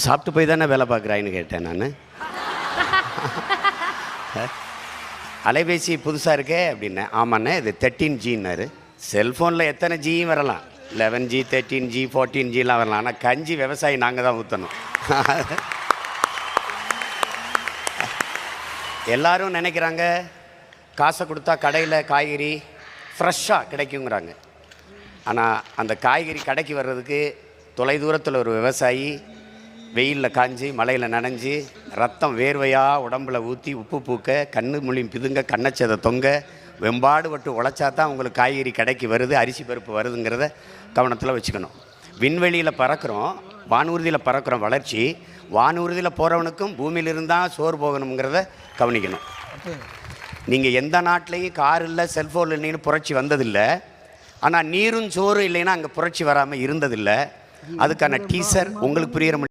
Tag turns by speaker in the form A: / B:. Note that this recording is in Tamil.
A: சாப்பிட்டு போய் தானே வேலை பார்க்குறாயின்னு கேட்டேன் நான். அலைபேசி புதுசாக இருக்கே அப்படின்னேன். ஆமாண்ணே இது 13Gன்னாரு. செல்ஃபோனில் எத்தனை ஜியும் வரலாம், 11G 13G 14Gலாம் வரலாம். ஆனால் கஞ்சி விவசாயி நாங்கள் தான் ஊற்றணும். எல்லோரும் நினைக்கிறாங்க காசை கொடுத்தா கடையில் காய்கறி ஃப்ரெஷ்ஷாக கிடைக்குங்கிறாங்க. ஆனால் அந்த காய்கறி கடைக்கு வர்றதுக்கு தொலைதூரத்தில் ஒரு விவசாயி வெயிலில் காஞ்சி மழையில் நனைஞ்சி ரத்தம் வேர்வையாக உடம்பில் ஊற்றி உப்பு பூக்க கண்ணு மொழி பிதுங்க கண்ணச்சதை தொங்க வெம்பாடு பட்டு உழைச்சா தான் உங்களுக்கு காய்கறி கடைக்கு வருது, அரிசி பருப்பு வருதுங்கிறத கவனத்தில் வச்சுக்கணும். விண்வெளியில் பறக்கிறோம், வானூர்தியில் பறக்கிறோம். வளர்ச்சி வானூர்தியில் போகிறவனுக்கும் பூமியில் இருந்தால் சோறு போகணுங்கிறத கவனிக்கணும். நீங்கள் எந்த நாட்டிலையும் கார் இல்லை செல்ஃபோன் இல்லைன்னு புரட்சி வந்ததில்லை. ஆனால் நீரும் சோறு இல்லைன்னா அங்கே புரட்சி வராமல் இருந்ததில்லை. அதுக்கான டீசர் உங்களுக்கு புரிகிற